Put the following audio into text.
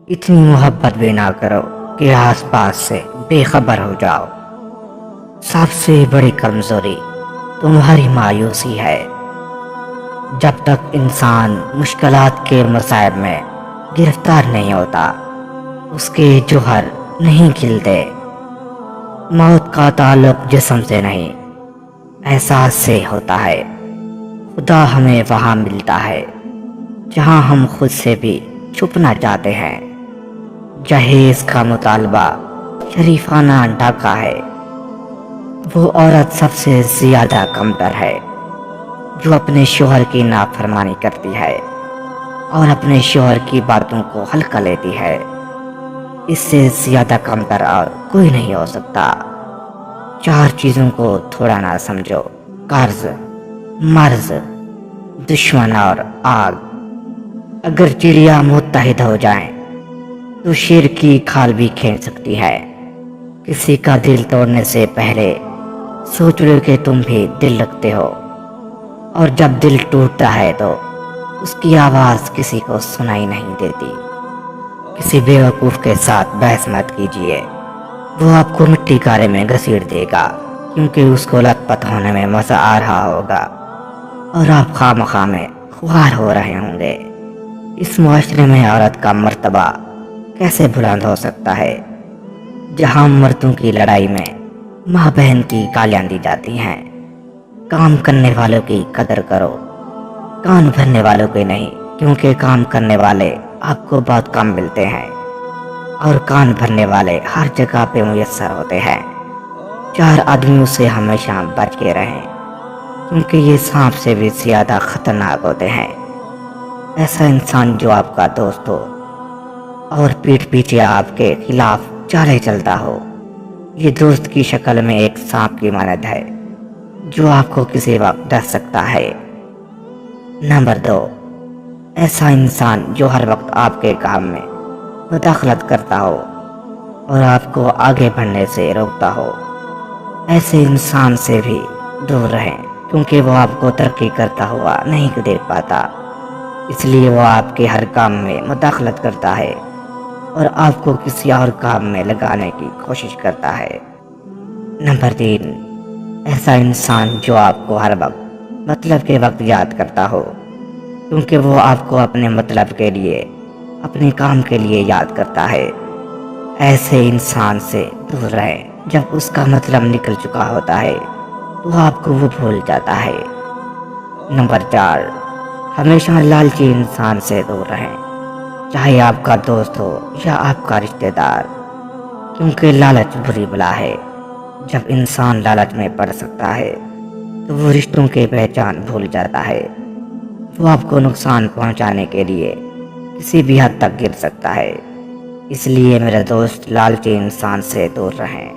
اتنی محبت بھی نہ کرو کہ آس پاس سے بے خبر ہو جاؤ۔ سب سے بڑی کمزوری تمہاری مایوسی ہے۔ جب تک انسان مشکلات کے مصائب میں گرفتار نہیں ہوتا، اس کے جوہر نہیں کھلتے۔ موت کا تعلق جسم سے نہیں، احساس سے ہوتا ہے۔ خدا ہمیں وہاں ملتا ہے جہاں ہم خود سے بھی چھپنا چاہتے ہیں۔ جہیز کا مطالبہ شریفانہ ڈھاکہ ہے۔ وہ عورت سب سے زیادہ کمتر ہے جو اپنے شوہر کی نافرمانی کرتی ہے اور اپنے شوہر کی باتوں کو ہلکا لیتی ہے۔ اس سے زیادہ کمتر اور کوئی نہیں ہو سکتا۔ 4 چیزوں کو تھوڑا نہ سمجھو: قرض، مرض، دشمن اور آگ۔ اگر چڑیا متحد ہو جائیں تو شیر کی کھال بھی کھینچ سکتی ہے۔ کسی کا دل توڑنے سے پہلے سوچ لو کہ تم بھی دل رکھتے ہو، اور جب دل ٹوٹتا ہے تو اس کی آواز کسی کو سنائی نہیں دیتی۔ کسی بیوقوف کے ساتھ بحث مت کیجیے، وہ آپ کو مٹی کارے میں گھسیٹ دے گا، کیونکہ اس کو لت پت ہونے میں مزہ آ رہا ہوگا اور آپ خواہ میں خوار ہو رہے ہوں گے۔ اس معاشرے میں عورت کا مرتبہ کیسے بلند ہو سکتا ہے جہاں مردوں کی لڑائی میں ماں بہن کی گالیاں دی جاتی ہیں؟ کام کرنے والوں کی قدر کرو، کان بھرنے والوں کی نہیں، کیونکہ کام کرنے والے آپ کو بہت کم ملتے ہیں اور کان بھرنے والے ہر جگہ پہ میسر ہوتے ہیں۔ 4 آدمیوں سے ہمیشہ بچ کے رہیں، کیونکہ یہ سانپ سے بھی زیادہ خطرناک ہوتے ہیں۔ ایسا انسان جو آپ کا دوست ہو اور پیٹھ پیچھے آپ کے خلاف چالیں چلتا ہو، یہ دوست کی شکل میں ایک سانپ کی مانند ہے جو آپ کو کسی وقت ڈس سکتا ہے۔ نمبر 2، ایسا انسان جو ہر وقت آپ کے کام میں مداخلت کرتا ہو اور آپ کو آگے بڑھنے سے روکتا ہو۔ ایسے انسان سے بھی دور رہیں، کیونکہ وہ آپ کو ترقی کرتا ہوا نہیں دیکھ پاتا، اس لیے وہ آپ کے ہر کام میں مداخلت کرتا ہے اور آپ کو کسی اور کام میں لگانے کی کوشش کرتا ہے۔ نمبر 3، ایسا انسان جو آپ کو ہر وقت مطلب کے وقت یاد کرتا ہو، کیونکہ وہ آپ کو اپنے مطلب کے لیے، اپنے کام کے لیے یاد کرتا ہے۔ ایسے انسان سے دور رہیں، جب اس کا مطلب نکل چکا ہوتا ہے تو آپ کو وہ بھول جاتا ہے۔ نمبر 4، ہمیشہ لالچی انسان سے دور رہیں، چاہے آپ کا دوست ہو یا آپ کا رشتہ دار، کیونکہ لالچ بری بلا ہے۔ جب انسان لالچ میں پڑ سکتا ہے تو وہ رشتوں کی پہچان بھول جاتا ہے۔ وہ آپ کو نقصان پہنچانے کے لیے کسی بھی حد تک گر سکتا ہے۔ اس لیے میرے دوست، لالچی انسان سے دور رہیں۔